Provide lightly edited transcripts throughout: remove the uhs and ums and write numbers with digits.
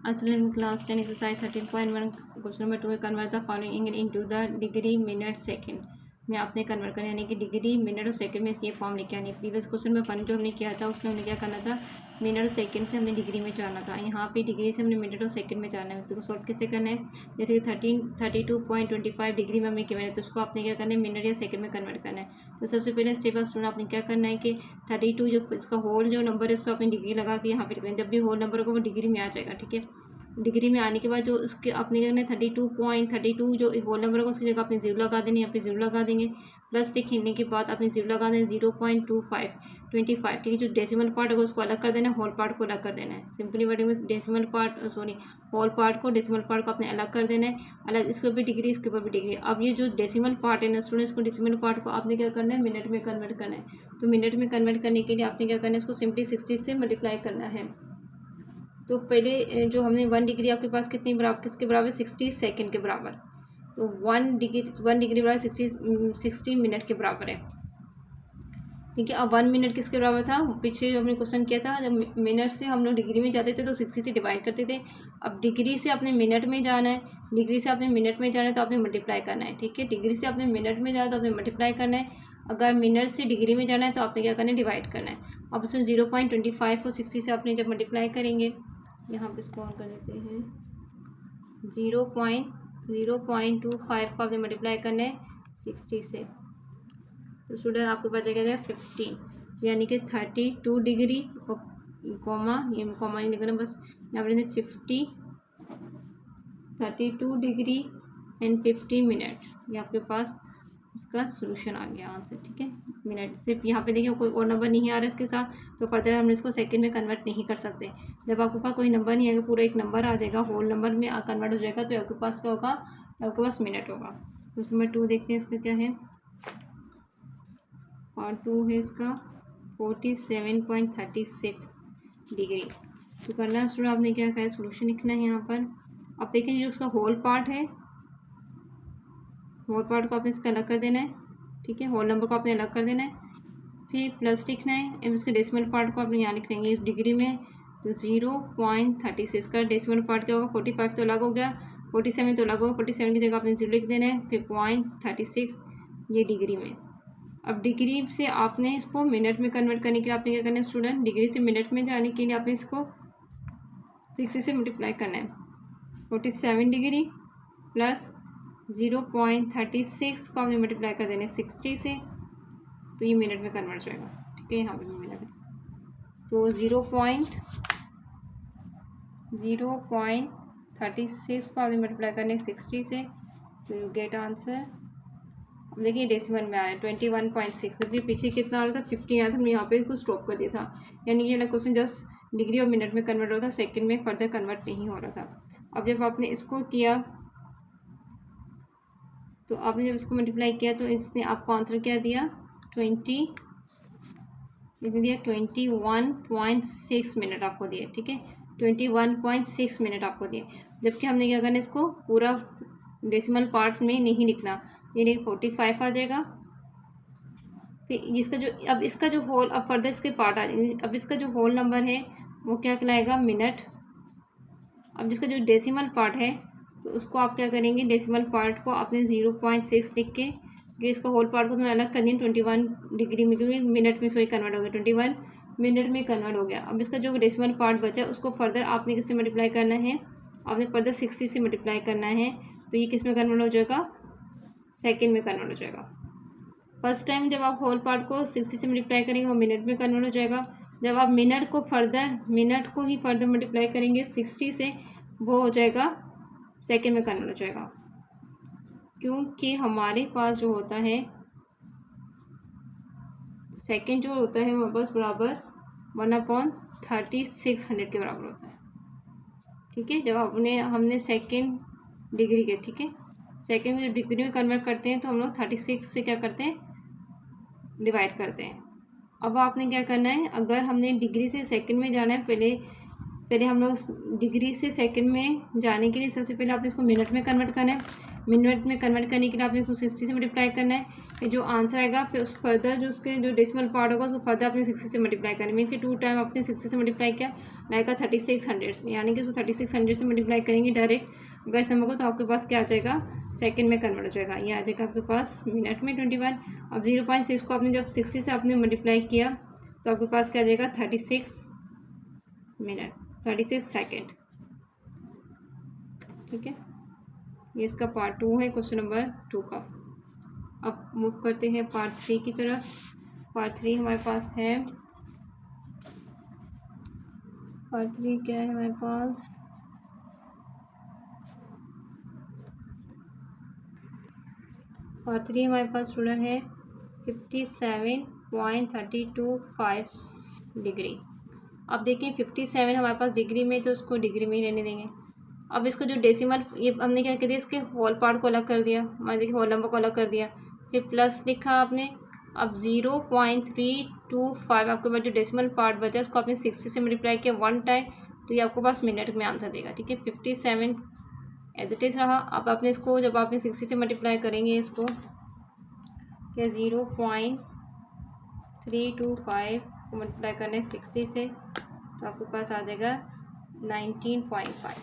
Asylum class 10 exercise 13.1 question number 2 है convert the following into the degree minute second में आपने convert करना यानी कि डिग्री मिनट और सेकंड में इसकी फॉर्म लेके आनी है। प्रीवियस क्वेश्चन में वन जो हमने किया था उसमें हमने क्या करना था, मिनट और सेकंड से हमने डिग्री में जाना था। यहाँ पे डिग्री से हमने मिनट और सेकंड में जाना है। तो सॉल्व कैसे करना है, जैसे कि 32.25 डिग्री में हमने किया है तो उसको आपने क्या करना है, मिनट या सेकंड में कन्वर्ट करना है। तो सबसे पहले स्टेप ऑफ स्टूडेंट आपने क्या करना है कि 32 जो इसका होल जो नंबर है उस पर अपनी डिग्री लगा के यहाँ पे जब भी होल नंबर होगा वो डिग्री में आ जाएगा। ठीक है, डिग्री में आने के बाद जो उसके आपने क्या करना है 32.32 जो होल नंबर होगा उसकी जगह आपने जीरो लगा देनी, यहाँ पे जीरो लगा देंगे। प्लस टिक खींचने के बाद आपने जीरो लगा देना 0.25 ठीक है। जो डेसिमल पार्ट होगा उसको अलग कर देना है, होल पार्ट को अलग कर देना है। सिंपली वर्डिंग में डेसिमल पार्ट होल पार्ट को डेसिमल पार्ट को आपने अलग कर देना है, अलग इसके ऊपर भी डिग्री इसके ऊपर भी डिग्री। अब ये जो डेसिमल पार्ट है ना स्टूडेंट, इसको डेसिमल पार्ट को आपने क्या करना है, मिनट में कन्वर्ट करना है। तो मिनट में कन्वर्ट करने के लिए आपने क्या करना है, इसको सिंपली 60 से मल्टीप्लाई करना है। तो पहले जो हमने 1 डिग्री आपके पास कितनी बराबर किसके बराबर 60 सेकंड के बराबर। तो 1 डिग्री बराबर 60 मिनट के बराबर है। ठीक है, अब 1 मिनट किसके बराबर था, पीछे जो हमने क्वेश्चन किया था जब मिनट से हम लोग डिग्री में जाते थे तो 60 से डिवाइड करते थे। अब डिग्री से अपने मिनट में जाना है, डिग्री से अपने मिनट में जाना है तो आपने मल्टीप्लाई करना है। ठीक है, डिग्री से अपने मिनट में जाना है तो आपने मल्टीप्लाई करना है। अगर मिनट से डिग्री में जाना है तो आपने क्या करना है, डिवाइड करना है। अब उसमें 0.25 को 60 से आपने जब मल्टीप्लाई करेंगे, यहाँ पे इसको ऑन कर देते हैं, 0.25 को आपने मल्टीप्लाई करना है 60 से। तो स्टूडेंट आपके पास जाएगा 15 यानी कि 32 डिग्री और कॉमा, ये कॉमा नहीं लिखना बस, यहाँ पर 50 32 डिग्री एंड 50 मिनट, ये आपके पास इसका सोल्यूशन आ गया आंसर। ठीक है, मिनट सिर्फ यहाँ पे देखिए कोई और नंबर नहीं आ रहा है इसके साथ, तो फर्दर हम इसको सेकंड में कन्वर्ट नहीं कर सकते। जब आपके पास कोई नंबर नहीं आएगा, पूरा एक नंबर आ जाएगा होल नंबर में कन्वर्ट हो जाएगा, तो आपके पास क्या होगा, आपके पास मिनट होगा। तो उसमें 2 देखते हैं इसका क्या है, और 2 है इसका 47.36 डिग्री। तो करना स्टूडेंट आपने क्या कहा है, सोल्यूशन लिखना है यहाँ पर। अब देखें जो उसका होल पार्ट है, होल पार्ट को आपने इसका अलग कर देना है। ठीक है, होल नंबर को आपने अलग कर देना है, फिर प्लस लिखना है। अब इसके डेसिमल पार्ट को आपने यहाँ लिख लेंगे इस डिग्री में, तो 0.36 का डेसिमल पार्ट क्या होगा, 45 तो अलग हो गया, 47 तो अलग होगा, 47 की जगह आपने 0 लिख देना है, फिर 0.36 ये डिग्री में। अब डिग्री से आपने इसको मिनट में कन्वर्ट करने के लिए आपने क्या करना है स्टूडेंट, डिग्री से मिनट में जाने के लिए आपने इसको 60 से मल्टीप्लाई करना है। 47 डिग्री प्लस 0.36 को आपने मल्टीप्लाई कर देना है 60 से, तो ये मिनट में कन्वर्ट हो जाएगा। ठीक है, यहाँ पे मिनट है तो 0.36 को आपने मल्टीप्लाई करने 60 से, तो यू गेट आंसर। अब देखिए डेसिमल में आया 21.6, जबकि पीछे कितना आ रहा था 15 आया था, हमने यहाँ पे इसको स्टॉप कर दिया था। यानी कि क्वेश्चन जस्ट डिग्री और मिनट में कन्वर्ट हो रहा था, सेकंड में फर्दर कन्वर्ट नहीं हो रहा था। अब जब आपने इसको किया तो आपने जब इसको मल्टीप्लाई किया तो इसने आपको आंसर क्या दिया, 21.6 मिनट आपको दिए। ठीक है, 21.6 मिनट आपको दिए, जबकि हमने क्या करना है, इसको पूरा डेसिमल पार्ट में नहीं लिखना, यानी 45 आ जाएगा। फिर इसका जो अब इसका जो होल, अब फर्दर इसके पार्ट आ जाएंगे। अब इसका जो होल नंबर है वो क्या कहलाएगा, मिनट। अब जिसका जो डेसिमल पार्ट है तो उसको आप क्या करेंगे, डेसिमल पार्ट को आपने 0.6 लिख के इसका होल पार्ट को तुम्हें अलग करनी है 21 डिग्री में, क्योंकि मिनट में सॉरी कन्वर्ट हो गया, 21 मिनट में कन्वर्ट हो गया। अब इसका जो डेसिमल पार्ट बचा है उसको फर्दर आपने किससे मल्टीप्लाई करना है, आपने फर्दर 60 से मल्टीप्लाई करना है, तो ये किस में कन्वर्ट हो जाएगा, सेकेंड में कन्वर्ट हो जाएगा। फर्स्ट टाइम जब आप होल पार्ट को 60 से मल्टीप्लाई करेंगे वो मिनट में कन्वर्ट हो जाएगा। जब आप मिनट को ही फर्दर मल्टीप्लाई करेंगे 60 से, वो हो जाएगा सेकेंड में कन्वर्ट हो जाएगा, क्योंकि हमारे पास जो होता है सेकेंड जो होता है हमारे पास बराबर 1/3600 के बराबर होता है। ठीक है, जब हमने सेकेंड डिग्री के, ठीक है, सेकेंड में डिग्री में कन्वर्ट करते हैं तो हम लोग 36 से क्या करते हैं, डिवाइड करते हैं। अब आपने क्या करना है, अगर हमने डिग्री से सेकेंड में जाना है, पहले हम लोग डिग्री से सेकंड में जाने के लिए सबसे पहले आप इसको मिनट में कन्वर्ट करना है। मिनट में कन्वर्ट करने के लिए आपने इसको 60 से मल्टीप्लाई करना है, फिर जो आंसर आएगा फिर उसको फर्दर जो उसके जो डेसिमल पार्ट होगा उसको फर्दर आपने 60 से मल्टीप्लाई करना है। मीन्स कि 2 टाइम आपने 60 से मल्टीप्लाई किया, लाएगा 3600, यानी कि उसको 3600 से मल्टीप्लाई करेंगे डायरेक्ट अगर इस नंबर को, तो आपके पास क्या आ जाएगा, सेकंड में कन्वर्ट हो जाएगा। ये आ जाएगा आपके पास मिनट में 21। अब 0.6 को आपने जब 60 से आपने मल्टीप्लाई किया तो आपके पास क्या आ जाएगा, 36 मिनट, 36 सेकेंड। ठीक है, ये इसका पार्ट 2 है क्वेश्चन नंबर 2 का। अब मूव करते हैं पार्ट 3 की तरफ। पार्ट 3 हमारे पास है, पार्ट 3 क्या है हमारे पास, पार्ट 3 हमारे पास स्टूडेंट है 57.325 डिग्री। अब देखिए 57 हमारे पास डिग्री में, तो उसको डिग्री में ही रहने देंगे। अब इसको जो डेसिमल, ये हमने क्या कर दिया, इसके होल पार्ट को अलग कर दिया, मान देखिए होल नंबर को अलग कर दिया, फिर प्लस लिखा आपने। अब 0.325 आपके पास जो डेसिमल पार्ट बचा उसको आपने 60 से मल्टीप्लाई किया 1 टाइम, तो ये आपको पास मिनट में आंसर देगा। ठीक है, 57 एज इट इज़ रहा। अब आपने इसको जब आपने 60 से मल्टीप्लाई करेंगे इसको, क्या 0.325 को मल्टीप्लाई करने 60 से, तो आपके पास आ जाएगा 19.5।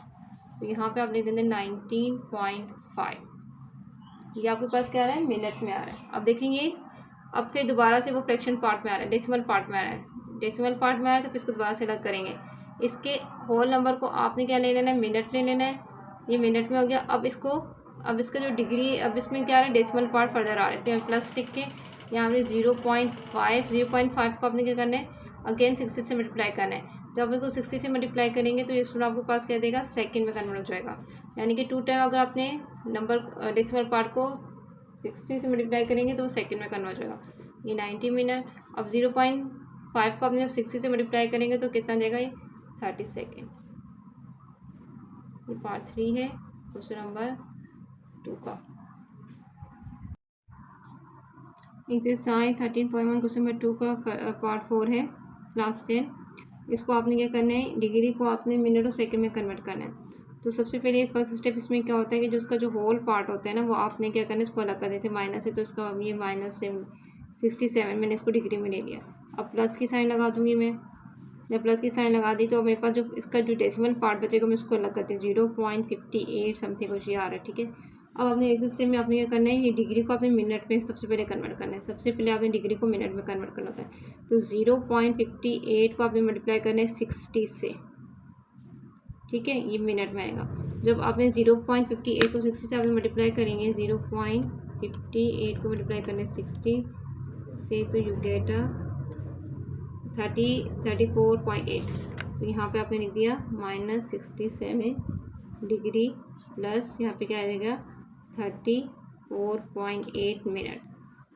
तो यहाँ पे आप लिख देंगे 19.5। ये आपके पास क्या आ रहा है, मिनट में आ रहा है। अब देखेंगे, अब फिर दोबारा से वो फ्रैक्शन पार्ट में आ रहा है, डेसिमल पार्ट में आ रहा है। डेसिमल पार्ट में आया तो फिर इसको दोबारा से अलग करेंगे। इसके होल नंबर को आपने क्या ले लेना है, मिनट ले लेना है। ये मिनट में हो गया। अब इसको, अब इसका जो डिग्री, अब इसमें क्या आ रहा है, डेसिमल पार्ट फर्दर आ रहा है, तो प्लस टिक के यहाँ पे 0.5 को आपने क्या करना है, अगेन 60 से मल्टीप्लाई करना है। जब आप इसको 60 से मल्टीप्लाई करेंगे तो ये स्टूडेंट आपके पास क्या देगा, सेकंड में कन्वर्ट हो जाएगा। यानी कि 2 टाइम अगर आपने नंबर डेसिमल पार्ट को 60 से मल्टीप्लाई करेंगे तो वो सेकंड में कन्वर्ट हो जाएगा। ये 90 मिनट। अब 0.5 को आपने जब 60 से मल्टीप्लाई करेंगे तो कितना देगा, ये 30 सेकेंड। ये पार्ट 3 है क्वेश्चन नंबर 2 का। एक्सरसाइज 13.1 क्वेश्चन नंबर 2 का पार्ट 4 है, क्लास 10। इसको आपने क्या करना है, डिग्री को आपने मिनट और सेकंड में कन्वर्ट करना है। तो सबसे पहले फर्स्ट स्टेप इसमें क्या होता है कि जो उसका जो होल पार्ट होता है ना, वो आपने क्या करना है, इसको अलग कर देते हैं माइनस है, तो इसका ये -67 मैंने इसको डिग्री में ले लिया। अब प्लस की साइन लगा दूंगी मैं। जब प्लस की साइन लगा दी तो मेरे पास जो इसका जो डेसिमल पार्ट बचेगा मैं इसको अलग करती हूँ, 0.58 समथिंग कुछ ये आ रहा है। ठीक है, अब आपने एक स्टेप में आपने क्या करना है, ये डिग्री को आपने मिनट में सबसे पहले कन्वर्ट करना है। सबसे पहले आपने डिग्री को मिनट में कन्वर्ट करना होता है। तो 0.58 को आपने मल्टीप्लाई करना है 60 से। ठीक है, ये मिनट में आएगा। जब आपने 0.58 को 60 से आपने मल्टीप्लाई करेंगे, 0.58 को मल्टीप्लाई करने 60 से, तो यू गेट 34.8। तो यहाँ पे आपने लिख दिया -67 डिग्री प्लस यहाँ पे क्या आ जाएगा 34.8 मिनट।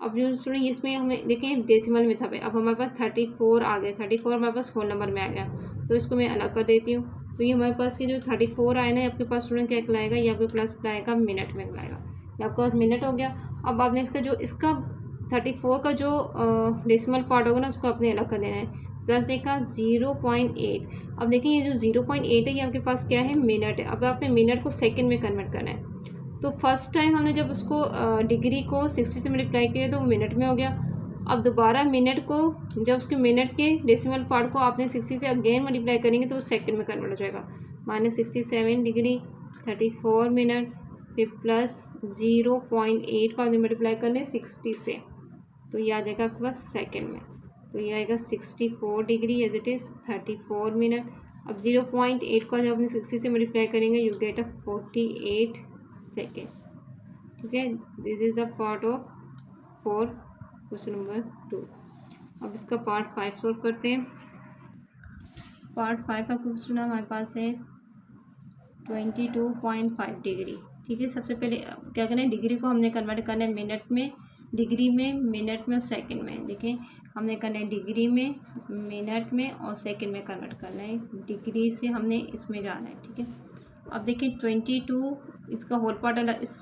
अब जो स्टूडेंट इसमें हमें देखें डेसिमल में था, अब हमारे पास 34 आ गया, 34 हमारे पास होल नंबर में आ गया, तो इसको मैं अलग कर देती हूँ। तो ये हमारे पास के जो 34 आए ना, आपके पास स्टूडेंट क्या लाएगा, ये आपके प्लस लाएगा मिनट में लाएगा, ये आपके पास मिनट हो गया। अब आपने इसका जो इसका 34 का जो डेसिमल पार्ट होगा ना, उसको आपने अलग कर देना है, प्लस देखा 0.8। अब देखिए ये जो 0.8 है ये आपके पास क्या है, मिनट है। अब आपने मिनट को सेकंड में कन्वर्ट करना है। तो फर्स्ट टाइम हमने जब उसको डिग्री को 60 से मल्टीप्लाई किया तो वो मिनट में हो गया। अब दोबारा मिनट को जब उसके मिनट के डेसिमल पार्ट को आपने 60 से अगेन मल्टीप्लाई करेंगे तो वो सेकंड में कन्वर्ट हो जाएगा। -67 डिग्री 34 मिनट, फिर प्लस 0.8 को आपने मल्टीप्लाई करने 60 से, तो ये आ जाएगा आपके पास सेकंड में। तो ये आएगा 64 degree as it is 34 minute. अब 0.8 को जब अपने 60 से मल्टीप्लाई करेंगे यू गेट 48 सेकेंड। ठीक है, this is the part of 4 question number 2। अब इसका पार्ट 5 सॉल्व करते हैं। पार्ट 5 का क्वेश्चन हमारे पास है 22.5 डिग्री। ठीक है, सबसे पहले क्या करना है, डिग्री को हमने कन्वर्ट करना है मिनट में, डिग्री में, मिनट में और सेकंड में। देखें हमने करना है डिग्री में, मिनट में और सेकंड में कन्वर्ट करना है। डिग्री से हमने इसमें जाना है। ठीक है, अब देखिए 22 इसका होल पार्ट अलग, इस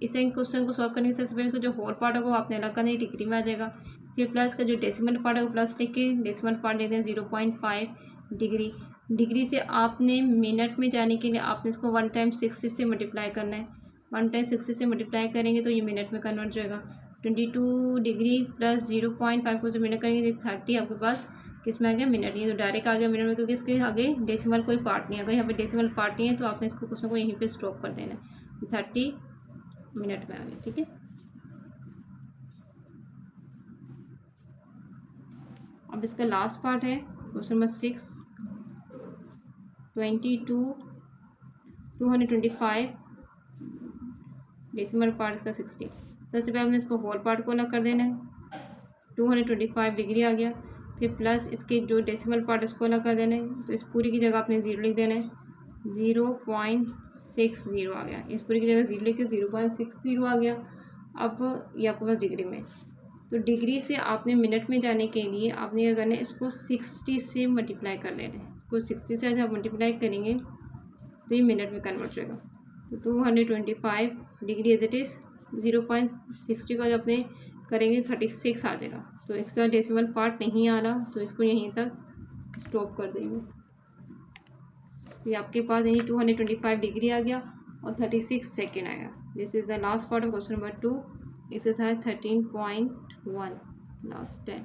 तरह क्वेश्चन को सॉल्व करने से सबसे पहले इसको जो होल पार्ट होगा वो आपने अलग करना है, डिग्री में आ जाएगा। फिर प्लस का जो डेसिमल पार्ट है वो प्लस लिख के डेसिमल पार्ट लेते हैं 0.5 डिग्री। डिग्री से आपने मिनट में जाने के लिए आपने इसको 1 टाइम 60 से मल्टीप्लाई करना है। 1 10 60 से मल्टीप्लाई करेंगे तो ये मिनट में कन्वर्ट हो जाएगा। 22 डिग्री प्लस 0.5 को जो मिनट करेंगे तो 30 आपके पास किस में आ गया, मिनट। ये तो डायरेक्ट आ गया मिनट में, क्योंकि इसके आगे डेसिमल कोई पार्ट नहीं है। अगर यहाँ पे डेसिमल पार्ट नहीं है तो आपने इसको क्वेश्चन को यहीं पे स्टॉप कर देना है। 30 मिनट में आ गया, ठीक है। अब इसका लास्ट पार्ट है क्वेश्चन नंबर 6, 225 डेसिमल पार्ट इसका 60। सबसे पहले हमने इसको होल पार्ट को अलग कर देना है। 225 डिग्री आ गया, फिर प्लस इसके जो डेसिमल पार्ट इसको अलग कर देना है। तो इस पूरी की जगह आपने 0 लिख देना है, 0.60 आ गया। इस पूरी की जगह 0 लिख के 0.60 आ गया। अब ये आपके पास डिग्री में, तो डिग्री से आपने मिनट में जाने के लिए आपने क्या करना है, इसको 60 से मल्टीप्लाई कर देना है। इसको 60 से जब मल्टीप्लाई करेंगे तो ये मिनट में कन्वर्ट होगा। तो 225 डिग्री एज इट इज़ 0.60 का जब अपने करेंगे 36 आ जाएगा। तो इसका डेसिमल पार्ट नहीं आ रहा, तो इसको यहीं तक स्टॉप कर देंगे। तो ये आपके पास यही 225 डिग्री आ गया और 36 सेकेंड आएगा। This is the last part of question number 2, exercise 13.1 last 10।